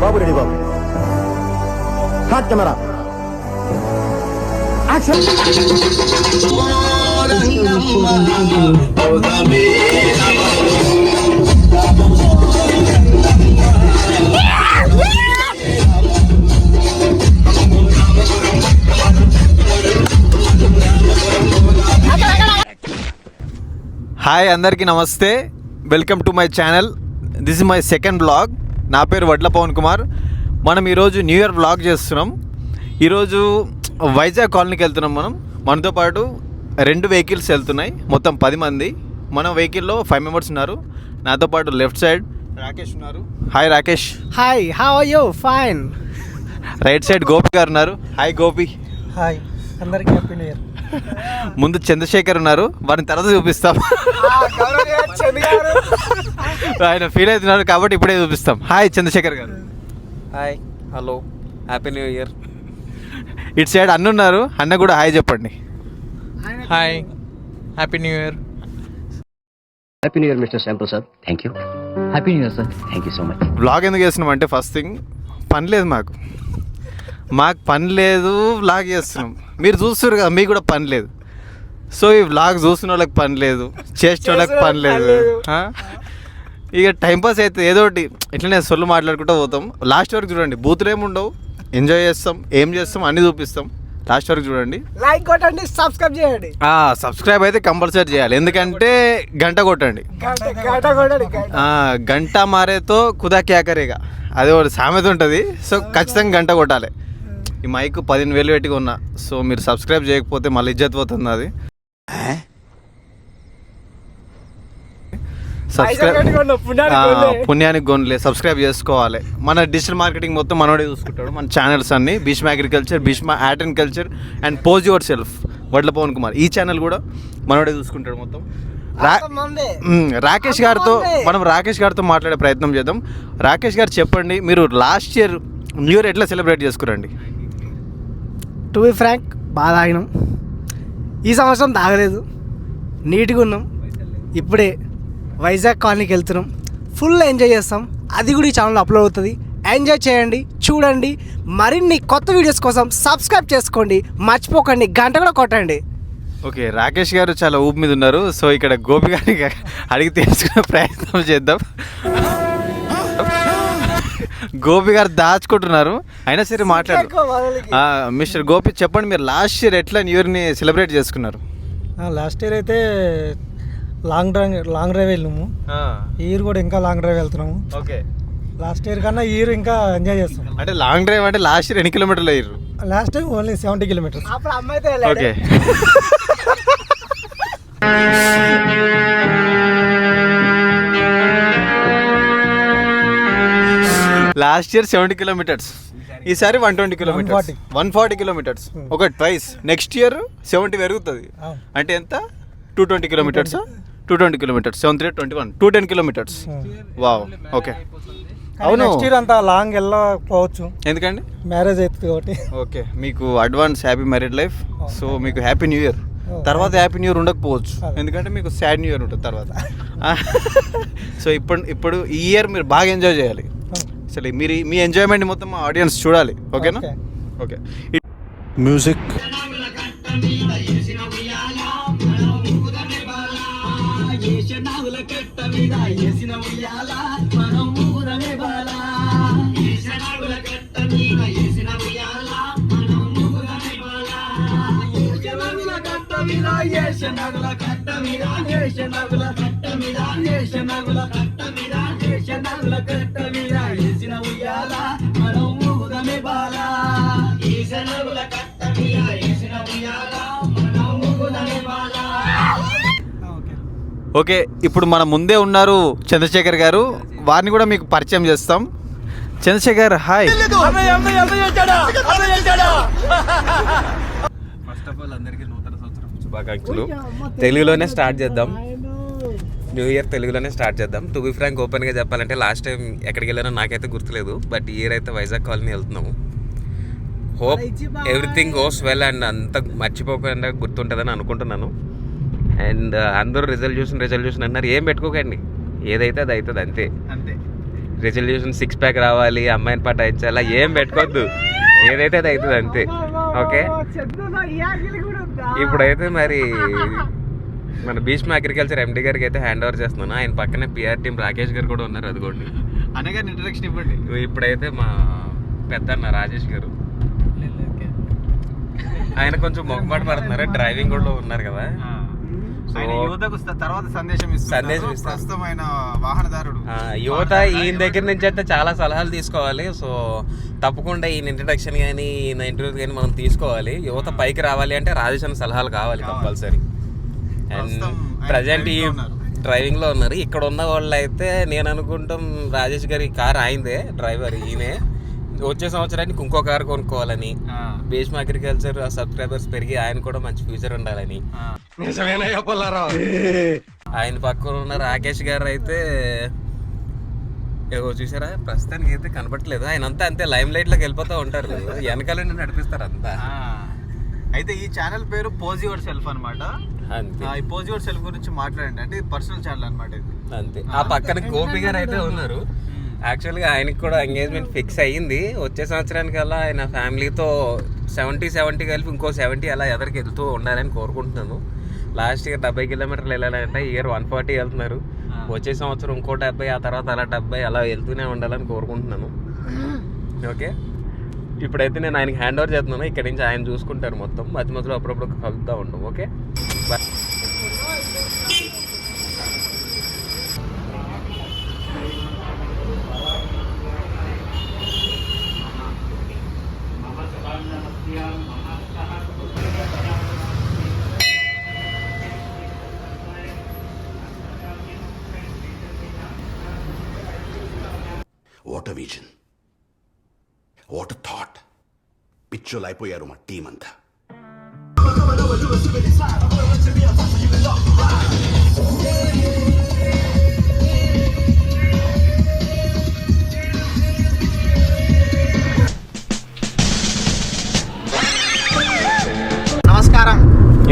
బాబు ready బాబు. Hot camera action. Hi అందరికీ నమస్తే, welcome to my channel. This is my second blog. నా పేరు వడ్ల పవన్ కుమార్. మనం ఈరోజు న్యూ ఇయర్ బ్లాగ్ చేస్తున్నాం. ఈరోజు వైజాగ్ కాలనీకి వెళ్తున్నాం. మనతో పాటు 2 వెహికల్స్ వెళ్తున్నాయి, మొత్తం 10 మంది. మన వెహికల్లో 5 మెంబర్స్ ఉన్నారు. నాతో పాటు లెఫ్ట్ సైడ్ రాకేష్ ఉన్నారు. Hi Rakesh. Hi, how are you? Fine. Right side Gopi గారు ఉన్నారు. హాయ్ గోపి. హాయ్, అందరికీ హ్యాపీ న్యూ ఇయర్. ముందు చంద్రశేఖర్ ఉన్నారు, వారిని తర్వాత చూపిస్తాం. ఆయన ఫీల్ అవుతున్నారు కాబట్టి ఇప్పుడే చూపిస్తాం. హాయ్ చంద్రశేఖర్ గారు. Hi, hello, happy new year. ఇటు సైడ్ అన్న ఉన్నారు, అన్న కూడా హాయ్ చెప్పండి. Hi, happy new year. Happy new year mister Shyam Prasad. Thank you. Happy new year sir. Thank you so much. Vlog ఎందుకు చేస్తున్నాం అంటే, ఫస్ట్ థింగ్ పని లేదు మాకు పని లేదు, వ్లాగ్ చేస్తున్నాం. మీరు చూస్తున్నారు కదా, మీకు కూడా పని లేదు. సో ఈ వ్లాగ్ చూస్తున్న వాళ్ళకి పని లేదు, చేసే వాళ్ళకి పని లేదు. ఇక టైంపాస్ అయితే ఏదో ఒకటి ఇట్లనే సొల్లు మాట్లాడుకుంటూ పోతాం. లాస్ట్ వరకు చూడండి, బూతులు ఏమి ఉండవు, ఎంజాయ్ చేస్తాం, ఏం చేస్తాం అన్నీ చూపిస్తాం. లాస్ట్ వరకు చూడండి, లైక్ కొట్టండి, సబ్స్క్రైబ్ చేయండి. సబ్స్క్రైబ్ అయితే కంపల్సరీ చేయాలి, ఎందుకంటే గంట కొట్టండి. గంట మారేతో కుదా క్యాకరేగా, అదే ఒకటి సామెత ఉంటుంది. సో ఖచ్చితంగా గంట కొట్టాలి. ఈ మైక్ 15,000 పెట్టి కొన్నా. సో మీరు సబ్స్క్రైబ్ చేయకపోతే మళ్ళీ ఇజ్జత్ పోతుంది. అది పుణ్యానికి కొనలే, సబ్స్క్రైబ్ చేసుకోవాలి. మన డిజిటల్ మార్కెటింగ్ మొత్తం మనోడే చూసుకుంటాడు. మన ఛానల్స్ అన్ని Bhishma agriculture, Bhishma art and culture and pose yourself Vadla Pawan Kumar. ఈ ఛానల్ కూడా మనోడే చూసుకుంటాడు మొత్తం. రాకేష్ గారితో మాట్లాడే ప్రయత్నం చేద్దాం. రాకేష్ గారు చెప్పండి, మీరు లాస్ట్ ఇయర్ న్యూ ఇయర్ ఎట్లా సెలబ్రేట్ చేసుకురండి? టు బి ఫ్రాంక్, బాగా తాగినాం. ఈ సంవత్సరం తాగలేదు, నీట్గా ఉన్నాం. ఇప్పుడే వైజాగ్ కాలనీకి వెళ్తున్నాం, ఫుల్ ఎంజాయ్ చేస్తాం. అది కూడా ఈ ఛానల్లో అప్లోడ్ అవుతుంది. ఎంజాయ్ చేయండి, చూడండి. మరిన్ని కొత్త వీడియోస్ కోసం సబ్స్క్రైబ్ చేసుకోండి, మర్చిపోకండి, గంట కూడా కొట్టండి. ఓకే, రాకేష్ గారు చాలా ఊపి మీద ఉన్నారు. సో ఇక్కడ గోపి గారిని అడిగి తెలుసుకునే ప్రయత్నం చేద్దాం. గోపి గారు దాచుకుంటున్నారు, అయినా సరే మాట్లాడు. మిస్టర్ గోపి చెప్పండి, మీరు లాస్ట్ ఇయర్ ఎట్లా న్యూ ఇయర్ని సెలబ్రేట్ చేసుకున్నారు? లాస్ట్ ఇయర్ అయితే లాంగ్ డ్రైవ్ వెళ్ళాము. ఈ ఇయర్ కూడా ఇంకా లాంగ్ డ్రైవ్ వెళ్తున్నాము. ఓకే, లాస్ట్ ఇయర్ కన్నా ఈ ఇయర్ ఇంకా ఎంజాయ్ చేస్తాం. అంటే లాంగ్ డ్రైవ్ అంటే లాస్ట్ ఇయర్ ఎన్ని కిలోమీటర్లు అయ్యారు? Last time only 70 kilometres. Okay, last year 70 kilometres, ఈసారి 120 కిలోమీటర్స్, 140 కిలోమీటర్స్. ఒక ట్వైస్. నెక్స్ట్ ఇయర్ 70 పెరుగుతుంది. అంటే ఎంత? 220 kilometres. 220 kilometres, 7-3-21, 210 kilometres. Wow. Okay, అవును. నెక్స్ట్ ఇయర్ అంతా లాంగ్ వెళ్ళకపోవచ్చు, ఎందుకండి? మ్యారేజ్ అవుతుంది కాబట్టి. ఓకే, మీకు advance happy married life. So మీకు హ్యాపీ న్యూ ఇయర్. తర్వాత హ్యాపీ న్యూ ఇయర్ ఉండకపోవచ్చు, ఎందుకంటే మీకు సాడ్ న్యూ ఇయర్ ఉంటుంది తర్వాత. సో ఇప్పుడు ఈ ఇయర్ మీరు బాగా ఎంజాయ్ చేయాలి. అసలు మీ ఎంజాయ్మెంట్ మొత్తం మా ఆడియన్స్ చూడాలి. ఓకేనా? ఓకే. మ్యూజిక్. ఓకే, ఇప్పుడు మన ముందే ఉన్నారు చంద్రశేఖర్ గారు. వారిని కూడా మీకు పరిచయం చేస్తాం. Chandrashekar, hi. First of all అందరికీ నూతన సంవత్సరం శుభాకాంక్షలు. తెలుగులోనే స్టార్ట్ చేద్దాం. న్యూ ఇయర్ తెలుగులోనే స్టార్ట్ చేద్దాం. టు బి ఫ్రాంక్, ఓపెన్గా చెప్పాలంటే లాస్ట్ టైం ఎక్కడికి వెళ్ళానో నాకైతే గుర్తులేదు. బట్ ఈ ఇయర్ అయితే వైజాగ్ కాలనీ వెళ్తున్నాము. Hope everything goes well and అంత మర్చిపోకుండా గుర్తుంటుందని అనుకుంటున్నాను. అండ్ అందరూ రిజల్యూషన్ అన్నారు. ఏం పెట్టుకోకండి, ఏదైతే అది అవుతుంది, అంతే. రెజల్యూషన్ 6 ప్యాక్ రావాలి, అమ్మాయిని పటాయించాలి, ఏం పెట్టుకోవద్దు, ఏదైతే అది అవుతుంది అంతే. ఓకే, ఇప్పుడైతే మరి మన భీష్మ అగ్రికల్చర్ ఎండి గారికి అయితే హ్యాండ్ ఓవర్ చేస్తున్నాను. ఆయన పక్కనే పిఆర్ టీం రాకేష్ గారు కూడా ఉన్నారు, అదిగోండి. అనగానే ఇంట్రడక్షన్ ఇవ్వండి. ఇప్పుడైతే మా పెద్దన్న రాజేష్ గారు, ఆయన కొంచెం మొగమాట పడుతున్నారు, డ్రైవింగ్ కూడా ఉన్నారు కదా. యువతకు తర్వాత సందేశం ఇస్తారు. ప్రస్తుతమైన వాహనదారుడు యువత ఈయన దగ్గర నుంచి అయితే చాలా సలహాలు తీసుకోవాలి. సో తప్పకుండా ఈయన ఇంట్రడక్షన్ కానీ ఈయన ఇంటర్వ్యూ కానీ మనం తీసుకోవాలి. యువత పైకి రావాలి అంటే రాజేష్ అన్న సలహాలు కావాలి కంపల్సరీ. అండ్ ప్రజెంట్ ఈ డ్రైవింగ్ లో ఉన్నారు. ఇక్కడ ఉన్న వాళ్ళు అయితే నేను అనుకుంటాం రాజేష్ గారి కార్ ఆయనదే, డ్రైవర్ ఈయనే. వచ్చే సంవత్సరానికి ఇంకో కారు కొనుక్కోవాలని, భీష్మ అగ్రికల్చర్ సబ్స్క్రైబర్స్ పెరిగి ఆయన కూడా మంచి ఫ్యూచర్ ఉండాలని. ఆయన పక్కన ఉన్న రాకేష్ గారు అయితే చూసారా, ప్రస్తుతానికి అయితే కనపట్లేదు. ఆయన అంతా అంతే లైమ్ లైట్ లోకి వెళ్ళిపోతూ ఉంటారు, వెనకాల నడిపిస్తారు అంతా. అయితే ఈ ఛానల్ పేరు పోజ్ యువర్ సెల్ఫ్ అనమాట. ఈ పోజ్ యువర్ సెల్ఫ్ గురించి మాట్లాడండి, అంటే ఇది పర్సనల్ ఛానల్ అనమాట ఇది. అంతే. ఆ పక్కన గోపి గారు అయితే ఉన్నారు. యాక్చువల్గా ఆయనకి కూడా ఎంగేజ్మెంట్ ఫిక్స్ అయ్యింది. వచ్చే సంవత్సరానికి అలా ఆయన ఫ్యామిలీతో 70 కలిపి ఇంకో 70 అలా ఎదరికి వెళ్తూ ఉండాలని కోరుకుంటున్నాను. లాస్ట్ ఇయర్ 70 కిలోమీటర్లు వెళ్ళాలంటే ఇయర్ 140 వెళ్తున్నారు. వచ్చే సంవత్సరం ఇంకో 70, ఆ తర్వాత అలా 70 అలా వెళ్తూనే ఉండాలని కోరుకుంటున్నాను. ఓకే, ఇప్పుడైతే నేను ఆయనకి హ్యాండ్ ఓవర్ చేస్తున్నాను. ఇక్కడ నుంచి ఆయన చూసుకుంటారు మొత్తం. మధ్య మధ్యలో అప్పుడప్పుడు కలుపుతూ ఉంటాం. Okay, bye. What a vision, what a thought. పిచ్చోలు అయిపోయారు మా టీం అంతా. నమస్కారం.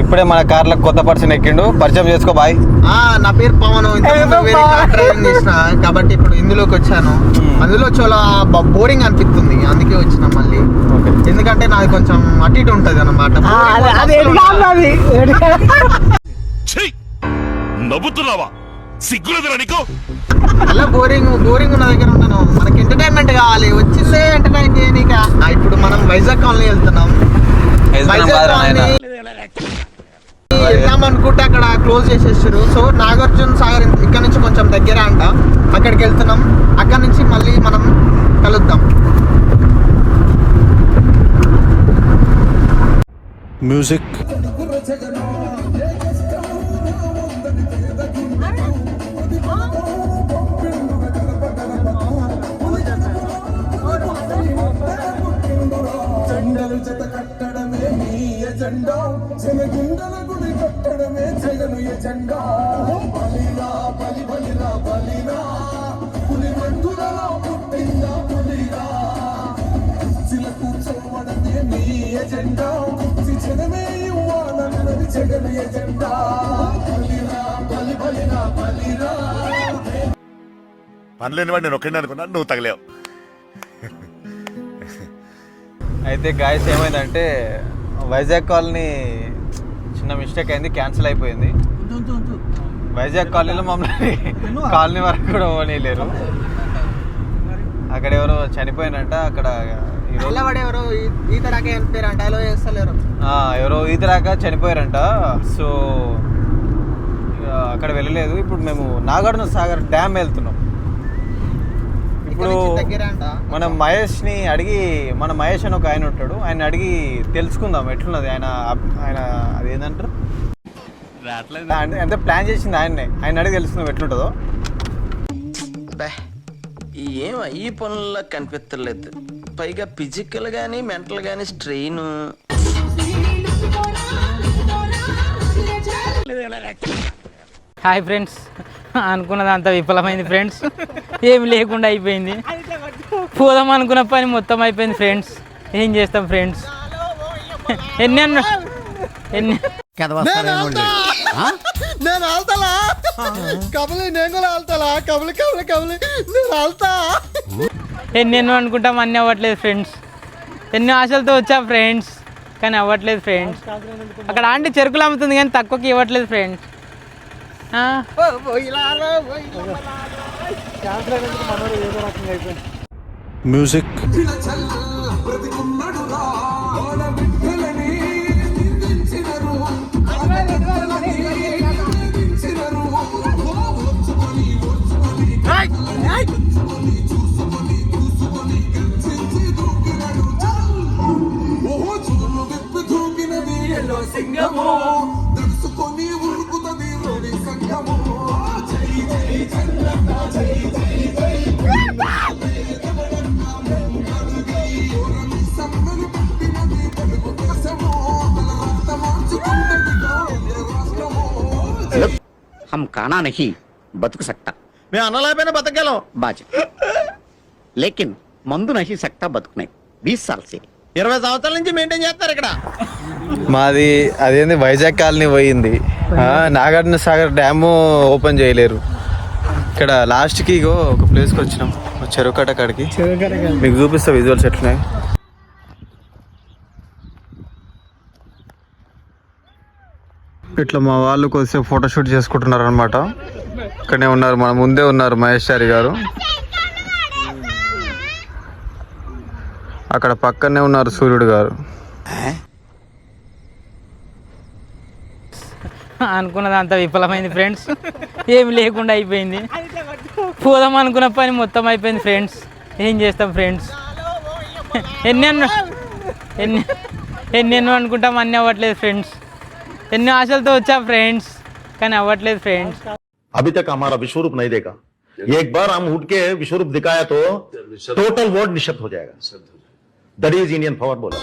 ఇప్పుడే మన కార్లో కొత్త పర్సన్ ఎక్కిండు, పరిచయం చేసుకో బాయ్. నా పేరు పవన్. డ్రైవింగ్ చేసిన కాబట్టి ఇప్పుడు ఇందులోకి వచ్చాను. అందులో చాలా బోరింగ్ అనిపిస్తుంది, అందుకే వచ్చిన మళ్ళీ. ఎందుకంటే నాది కొంచెం అటు ఇటు ఉంటుంది అన్నమాట. నవ్వుతున్నావా? సిగ్గులేదురా నీకు? అలా బోరింగ్ ఉన్న దగ్గర ఉన్నాను. మనకి ఎంటర్టైన్మెంట్ కావాలి, వచ్చిందే ఎంటర్టైన్ చేయనీక. ఇప్పుడు మనం వైజాగ్ కాలనీ వెళ్తున్నాం. వైజాగ్ కాలనీ వెళ్దాం అనుకుంటే అక్కడ క్లోజ్ చేసేసారు. సో నాగార్జున సాగర్ ఇక్కడ నుంచి కొంచెం దగ్గర అంట, అక్కడికి వెళ్తున్నాం. అక్కడ నుంచి మళ్ళీ మనం కలుద్దాం. మ్యూజిక్. పనిలేని వాడు నేను ఒక్కడే అనుకున్నా, నువ్వు తగలేవు. అయితే గాయస్ ఏమైందంటే వైజాగ్ కాలనీ చిన్న మిస్టేక్ అయింది, క్యాన్సిల్ అయిపోయింది. వైజాగ్ కాలనీలో మమ్మల్ని కాలనీ వరకు కూడా పోనీయలేరు. అక్కడ ఎవరో చనిపోయినట్ట. అక్కడ ఎవరో ఈత రాక చనిపోయారంట. సో అక్కడ వెళ్ళలేదు. ఇప్పుడు మేము నాగార్జున సాగర్ డ్యామ్ వెళ్తున్నాం. ఇప్పుడు మన మహేష్ని అడిగి, మన మహేష్ అని ఒక ఆయన ఉంటాడు, ఆయన అడిగి తెలుసుకుందాం ఎట్లున్నది. ఆయన అదేంటంటారు అంటే ప్లాన్ చేసింది ఆయన అడిగి తెలుసుకుందాం ఎట్లుంటుందో. ఏం ఈ పనుల్లో కనిపించలేదు, పైగా ఫిజికల్ గానీ మెంటల్ గానీ స్ట్రెయిన్. హాయ్ ఫ్రెండ్స్, అనుకున్నది అంతా విఫలమైంది ఫ్రెండ్స్. ఏమి లేకుండా అయిపోయింది. పోదాం అనుకున్న పని మొత్తం అయిపోయింది ఫ్రెండ్స్. ఏం చేస్తాం ఫ్రెండ్స్? ఎన్ని నేను ఆల్తాలా కబలి, నేను కూడా ఆల్తాలా కబలి కబలి కబలి, నేను ఆల్తా. ఎన్నెన్నో అనుకుంటాం అన్నీ అవ్వట్లేదు ఫ్రెండ్స్. ఎన్నో ఆశలతో వచ్చా ఫ్రెండ్స్, కానీ అవ్వట్లేదు ఫ్రెండ్స్. అక్కడ ఆంటీ చెరుకులు అమ్ముతుంది కానీ తక్కువకి ఇవ్వట్లేదు ఫ్రెండ్స్. మ్యూజిక్ हम खाना नहीं बतक सकता, మేము అన్నలేకపోయినా బతకగలం. बाज लेकिन मंदु नहीं सकता बतकने 20 साल से. 20 సంవత్సరాల నుంచి మెయింటైన్ చేస్తారు ఇక్కడ. మాది అదేంది వైజాగ్ కాలనీ పోయింది. నాగార్జున సాగర్ డ్యాము ఓపెన్ చేయలేరు. ఇక్కడ లాస్ట్కి ఇగో ఒక ప్లేస్కి వచ్చినాం, చెరువు కట్ట కాడికి. మీకు చూపిస్తా విజువల్స్ ఎట్లున్నాయి. ఇట్లా మా వాళ్ళు కొద్దిసేపు ఫోటోషూట్ చేసుకుంటున్నారు అనమాట. ఇక్కడనే ఉన్నారు, మన ముందే ఉన్నారు మహేశ్వరి గారు. అక్కడ పక్కనే ఉన్నారు సూర్యుడు గారు. అనుకున్నదంతా విఫలమైంది ఫ్రెండ్స్. ఏమి లేకుండా అయిపోయింది. పోదాం అనుకున్న పని మొత్తం అయిపోయింది ఫ్రెండ్స్. ఏం చేస్తాం ఫ్రెండ్స్. ఎన్నెన్నో అనుకుంటాం అన్నీ అవ్వట్లేదు ఫ్రెండ్స్. ఎన్నో ఆశలతో వచ్చా ఫ్రెండ్స్, కానీ అవ్వట్లేదు ఫ్రెండ్స్. अभी तक हमारा विश्वरूप नहीं देखा. एक बार हम उठ के विश्वरूप दिखाया तो टोटल वर्ल्ड निशब्द हो जाएगा. दैट इज इंडियन पावर बोला.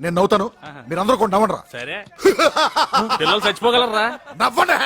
నేను నవ్వుతాను, మీరందరూ కూడా నవ్వండి రా. సరే పిల్లలు చచ్చిపోగలరా? నవ్వండి.